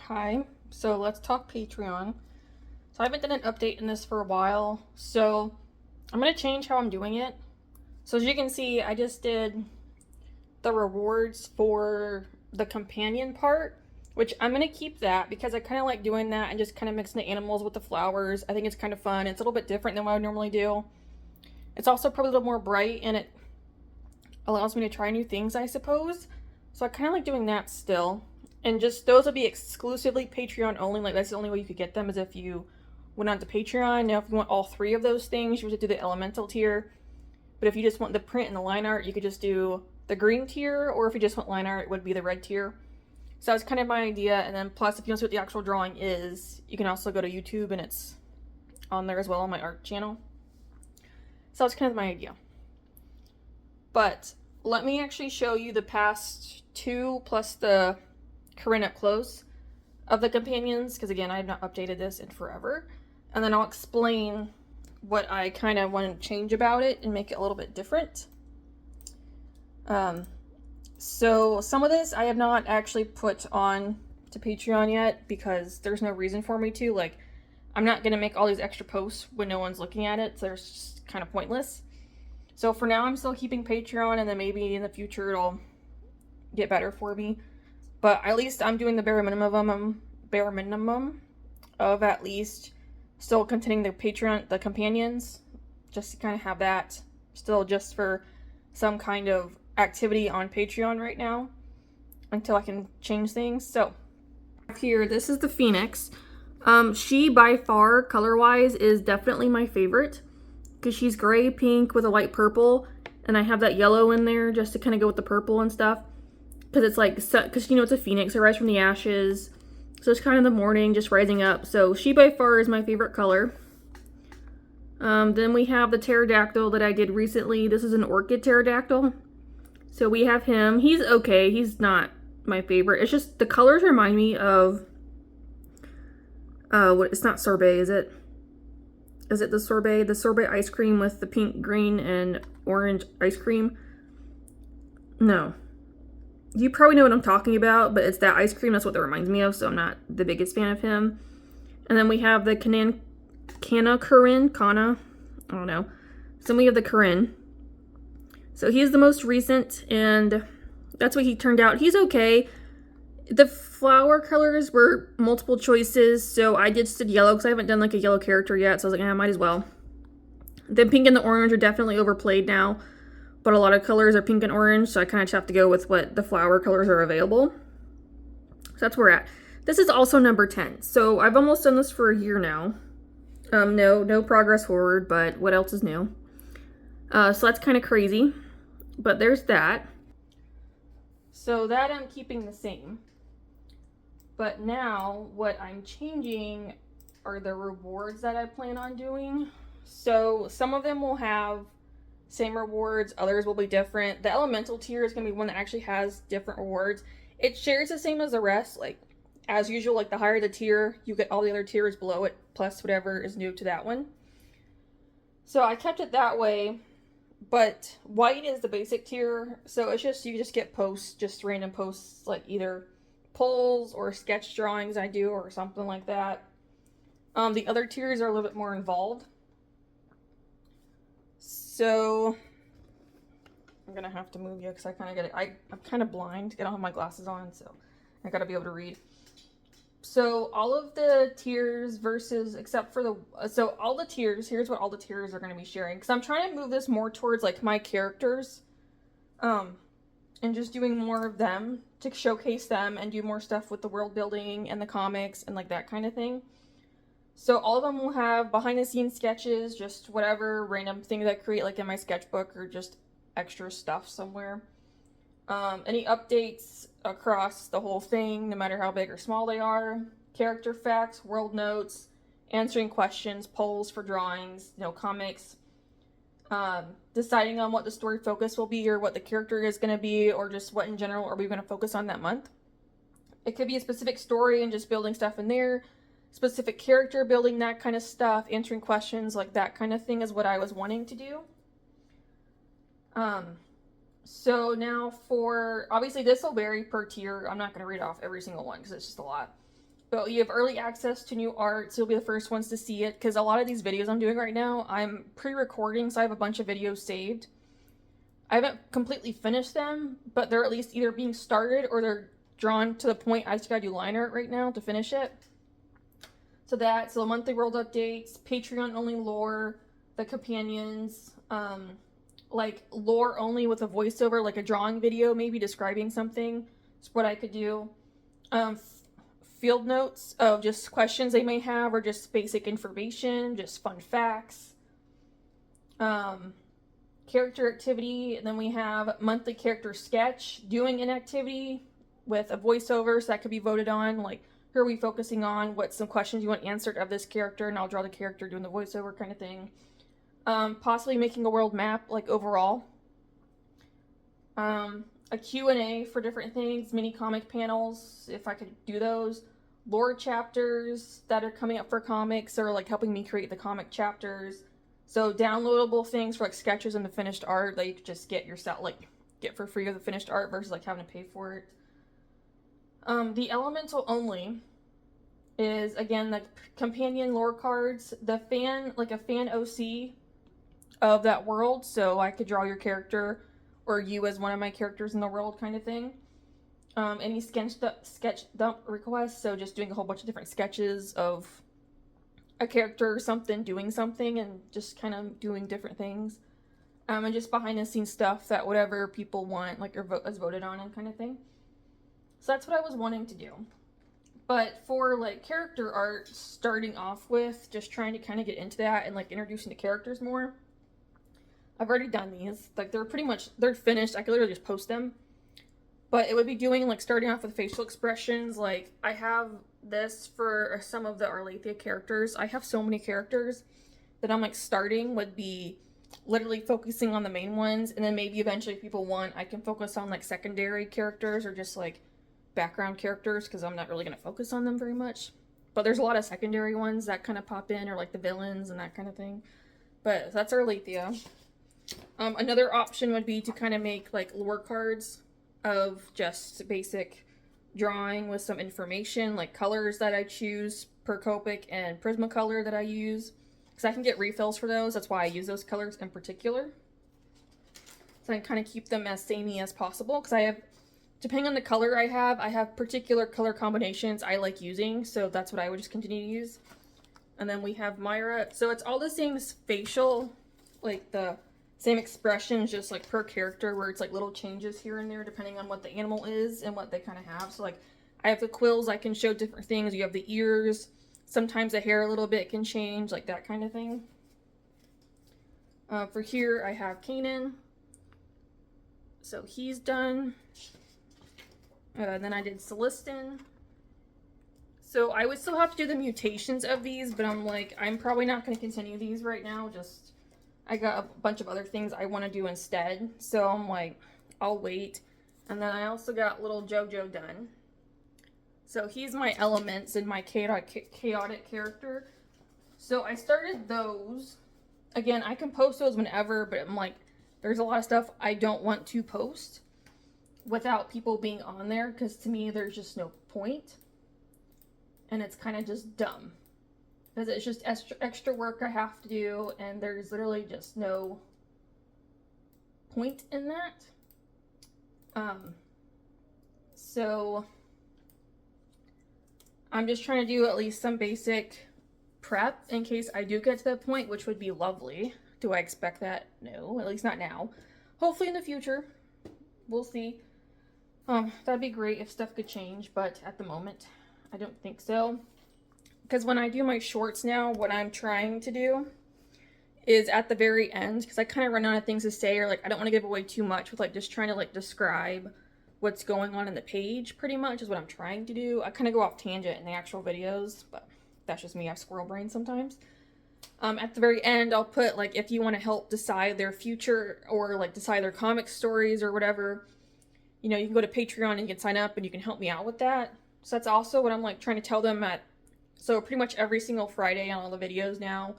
Hi, so let's talk Patreon. So I haven't done an update in this for a while, so I'm going to change how I'm doing it. So as you can see, I just did the rewards for the companion part, which I'm going to keep that because I kind of like doing that and just kind of mixing the animals with the flowers. I think it's kind of fun. It's a little bit different than what I normally do. It's also probably a little more bright and it allows me to try new things, I suppose. So I kind of like doing that still. And just those will be exclusively Patreon only. Like that's the only way you could get them is if you went on to Patreon. Now, if you want all three of those things, you have to do the elemental tier. But if you just want the print and the line art, you could just do the green tier. Or if you just want line art, it would be the red tier. So that's kind of my idea. And then plus, if you want to see what the actual drawing is, you can also go to YouTube and it's on there as well on my art channel. So that's kind of my idea. But let me actually show you the past two plus the Corinne up close of the companions, because again, I have not updated this in forever. And then I'll explain what I kind of want to change about it and make it a little bit different. So some of this I have not actually put on to Patreon yet because there's no reason for me to. Like, I'm not going to make all these extra posts when no one's looking at it, so it's just kind of pointless. So for now, I'm still keeping Patreon, and then maybe in the future it'll get better for me. But at least I'm doing the bare minimum of at least still containing the Patreon, the companions, just to kind of have that still just for some kind of activity on Patreon right now until I can change things. So here, this is the Phoenix. She by far color-wise is definitely my favorite because she's gray pink with a light purple, and I have that yellow in there just to kind of go with the purple and stuff. Because it's like, because you know it's a phoenix, it rises from the ashes. So it's kind of the morning, just rising up. So she by far is my favorite color. Then we have the pterodactyl that I did recently. This is an orchid pterodactyl. So we have him. He's okay. He's not my favorite. It's just the colors remind me of, what? It's not sorbet, is it? Is it the sorbet? The sorbet ice cream with the pink, green, and orange ice cream? No. You probably know what I'm talking about, but it's that ice cream. That's what that reminds me of, so I'm not the biggest fan of him. And then we have the Kana, I don't know. So we have the Corinne. So he's the most recent, and that's what he turned out. He's okay. The flower colors were multiple choices, so I just did yellow because I haven't done like a yellow character yet, so I was like, I might as well. The pink and the orange are definitely overplayed now. But a lot of colors are pink and orange, so I kind of just have to go with what the flower colors are available. So that's where we're at. This is also number 10. So I've almost done this for a year now. No progress forward, but what else is new? So that's kind of crazy. But there's that. So that I'm keeping the same. But now what I'm changing are the rewards that I plan on doing. So some of them will have same rewards, others will be different. The elemental tier is going to be one that actually has different rewards. It shares the same as the rest, like as usual, like the higher the tier, you get all the other tiers below it, plus whatever is new to that one. So I kept it that way, but white is the basic tier, so it's just, you just get posts, just random posts, like either polls or sketch drawings I do or something like that. The other tiers are a little bit more involved. So I'm gonna have to move you because I kind of get it. I'm kind of blind. I don't have my glasses on, so I gotta be able to read. So all of the tiers versus, except for so all the tiers, here's what all the tiers are gonna be sharing. Because I'm trying to move this more towards like my characters, and just doing more of them to showcase them and do more stuff with the world building and the comics and like that kind of thing. So all of them will have behind the scenes sketches, just whatever random things I create like in my sketchbook or just extra stuff somewhere. Any updates across the whole thing, no matter how big or small they are. Character facts, world notes, answering questions, polls for drawings, comics. Deciding on what the story focus will be or what the character is going to be or just what in general are we going to focus on that month. It could be a specific story and just building stuff in there. Specific character, building that kind of stuff, answering questions, like that kind of thing is what I was wanting to do. So now for, obviously this will vary per tier. I'm not going to read off every single one because it's just a lot. But you have early access to new art, so you'll be the first ones to see it, because a lot of these videos I'm doing right now, I'm pre-recording, so I have a bunch of videos saved. I haven't completely finished them, but they're at least either being started or they're drawn to the point I just gotta do line art right now to finish it. So the monthly world updates, Patreon only lore, the companions, like lore only with a voiceover, like a drawing video maybe describing something. Is what I could do. Field notes of just questions they may have, or just basic information, just fun facts. Character activity, and then we have monthly character sketch, doing an activity with a voiceover, so that could be voted on, like who are we focusing on, what's some questions you want answered of this character, and I'll draw the character doing the voiceover kind of thing. Possibly making a world map, like overall. A Q&A for different things, mini comic panels, if I could do those. Lore chapters that are coming up for comics, or like helping me create the comic chapters. So downloadable things for like sketches and the finished art that you could just get yourself, like get for free of the finished art versus like having to pay for it. The elemental only is, again, the companion lore cards, the fan, like a fan OC of that world, so I could draw your character or you as one of my characters in the world kind of thing. Any sketch dump requests, so just doing a whole bunch of different sketches of a character or something, doing something, and just kind of doing different things. And just behind the scenes stuff that whatever people want, like, is voted on and kind of thing. So that's what I was wanting to do. But for, like, character art, starting off with, just trying to kind of get into that and, like, introducing the characters more, I've already done these. Like, they're finished. I could literally just post them. But it would be doing, like, starting off with facial expressions. Like, I have this for some of the Arlathea characters. I have so many characters that I'm, like, starting would be literally focusing on the main ones. And then maybe eventually if people want, I can focus on, like, secondary characters or just, like, background characters, because I'm not really going to focus on them very much. But there's a lot of secondary ones that kind of pop in, or, like, the villains and that kind of thing. But that's Arlathea. Another option would be to kind of make, like, lore cards of just basic drawing with some information, like colors that I choose per Copic and Prismacolor that I use, because I can get refills for those. That's why I use those colors in particular, so I can kind of keep them as samey as possible, because I have, depending on the color I have particular color combinations I like using, so that's what I would just continue to use. And then we have Myra, so it's all the same facial, like the same expressions, just like per character, where it's like little changes here and there depending on what the animal is and what they kind of have. So like I have the quills, I can show different things. You have the ears, sometimes the hair a little bit can change, like that kind of thing. For here I have Kanan, so he's done. Then I did Celestin. So I would still have to do the mutations of these, but I'm like, I'm probably not going to continue these right now. Just, I got a bunch of other things I want to do instead. So I'm like, I'll wait. And then I also got little Jojo done. So he's my elements in my chaotic character. So I started those. Again, I can post those whenever, but I'm like, there's a lot of stuff I don't want to post without people being on there, because to me, there's just no point. And it's kind of just dumb, because it's just extra work I have to do, and there's literally just no point in that. So I'm just trying to do at least some basic prep in case I do get to that point, which would be lovely. Do I expect that? No, at least not now. Hopefully in the future, we'll see. That'd be great if stuff could change, but at the moment, I don't think so. Because when I do my shorts now, what I'm trying to do is at the very end, because I kind of run out of things to say, or like I don't want to give away too much with like just trying to like describe what's going on in the page, pretty much is what I'm trying to do. I kind of go off tangent in the actual videos, but that's just me. I have squirrel brain sometimes. At the very end, I'll put like, if you want to help decide their future or like decide their comic stories or whatever, you know, you can go to Patreon and you can sign up and you can help me out with that. So that's also what I'm like trying to tell them so pretty much every single Friday on all the videos now,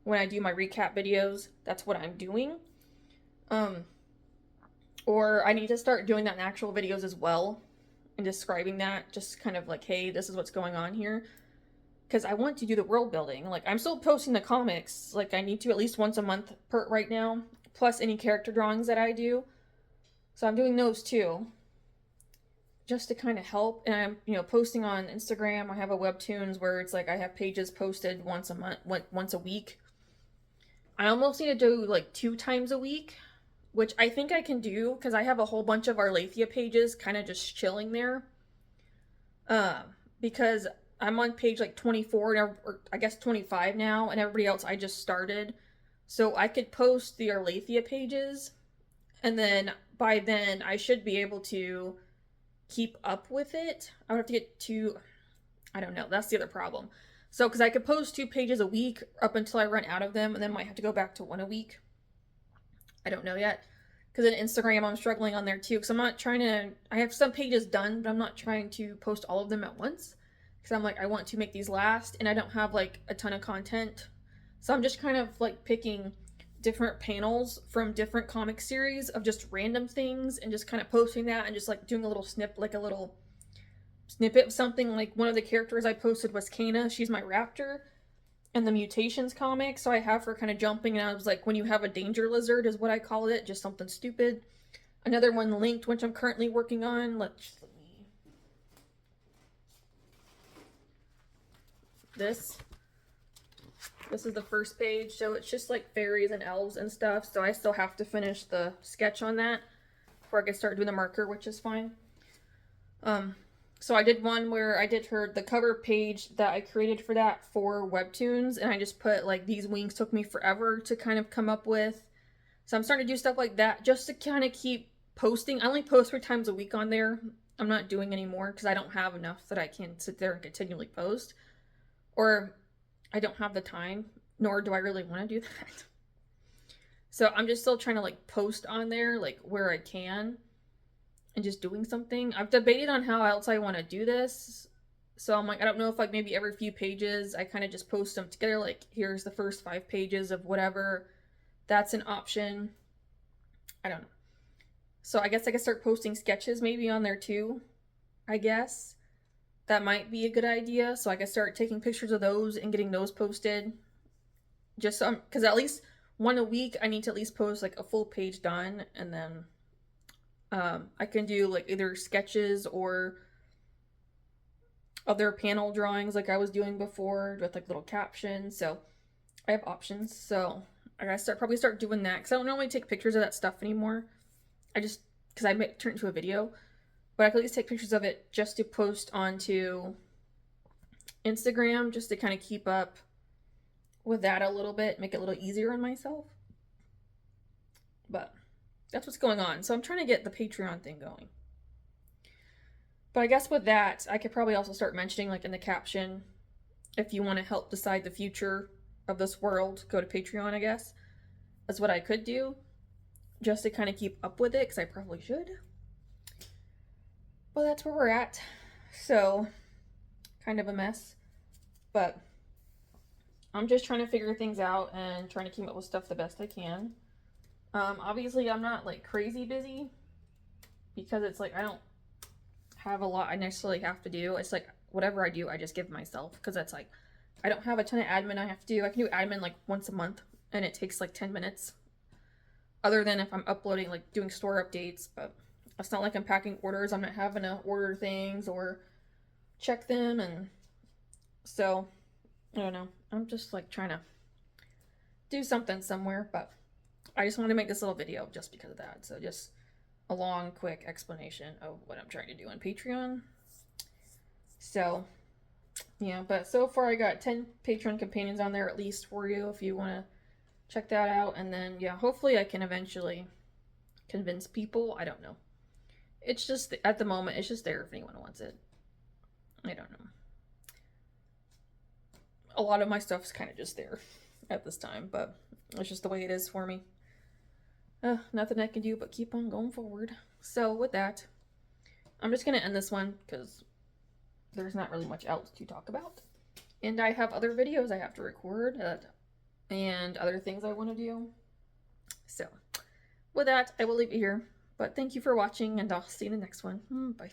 when I do my recap videos, that's what I'm doing. Or I need to start doing that in actual videos as well. and describing that, just kind of like, hey, this is what's going on here. Because I want to do the world building. Like, I'm still posting the comics. Like, I need to at least once a month per right now, plus any character drawings that I do. So I'm doing those too, just to kind of help. And I'm, you know, posting on Instagram. I have a Webtoons where it's like I have pages posted once a month, once a week. I almost need to do like 2 times a week, which I think I can do because I have a whole bunch of Arlathea pages kind of just chilling there. Because I'm on page like 24, or I guess 25 now, and everybody else I just started. So I could post the Arlathea pages, and then by then I should be able to keep up with it. I would have to get to, I don't know, that's the other problem. So, because I could post 2 pages a week up until I run out of them, and then might have to go back to 1 a week. I don't know yet. Because in Instagram, I'm struggling on there too. Because I'm not trying to, I have some pages done, but I'm not trying to post all of them at once. Because I'm like, I want to make these last, and I don't have like a ton of content. So I'm just kind of like picking different panels from different comic series of just random things and just kind of posting that and just like doing a little like a little snippet of something. Like one of the characters I posted was Kana. She's my raptor in the Mutations comic. So I have her kind of jumping, and I was like, when you have a danger lizard is what I call it, just something stupid. Another one linked, which I'm currently working on. This is the first page, so it's just like fairies and elves and stuff, so I still have to finish the sketch on that before I can start doing the marker, which is fine. So I did one where I did the cover page that I created for that for Webtoons, and I just put like, these wings took me forever to kind of come up with. So I'm starting to do stuff like that just to kind of keep posting. I only post 3 times a week on there. I'm not doing any more because I don't have enough that I can sit there and continually post. Or I don't have the time, nor do I really want to do that. So I'm just still trying to like post on there like where I can and just doing something. I've debated on how else I want to do this. So I'm like, I don't know if like maybe every few pages I kind of just post them together, like here's the first 5 pages of whatever. That's an option. I don't know. So I guess I could start posting sketches maybe on there too, I guess. That might be a good idea. So I could start taking pictures of those and getting those posted. Just so, because at least 1 a week, I need to at least post like a full page done, and then I can do like either sketches or other panel drawings like I was doing before with like little captions. So I have options. So I gotta probably start doing that, because I don't normally take pictures of that stuff anymore. I just, because I might turn it into a video, but I could at least take pictures of it just to post onto Instagram, just to kind of keep up with that a little bit, make it a little easier on myself. But that's what's going on. So I'm trying to get the Patreon thing going. But I guess with that, I could probably also start mentioning like in the caption, if you want to help decide the future of this world, go to Patreon, I guess. That's what I could do, just to kind of keep up with it, because I probably should. But that's where we're at. So, kind of a mess. But I'm just trying to figure things out and trying to keep up with stuff the best I can. Obviously, I'm not like crazy busy, because it's like I don't have a lot I necessarily have to do. It's like whatever I do, I just give myself, because that's like I don't have a ton of admin I have to do. I can do admin like once a month, and it takes like 10 minutes. Other than if I'm uploading, like doing store updates, but it's not like I'm packing orders. I'm not having to order things or check them, and so I don't know. I'm just like trying to do something somewhere, but I just wanted to make this little video just because of that. So just a long, quick explanation of what I'm trying to do on Patreon. So yeah, but so far I got 10 Patreon companions on there at least for you if you want to check that out. And then yeah, hopefully I can eventually convince people. I don't know. It's just, at the moment, it's just there if anyone wants it. I don't know. A lot of my stuff's kind of just there at this time, but it's just the way it is for me. Nothing I can do but keep on going forward. So with that, I'm just going to end this one because there's not really much else to talk about. And I have other videos I have to record and other things I want to do. So with that, I will leave it here. But thank you for watching, and I'll see you in the next one. Bye.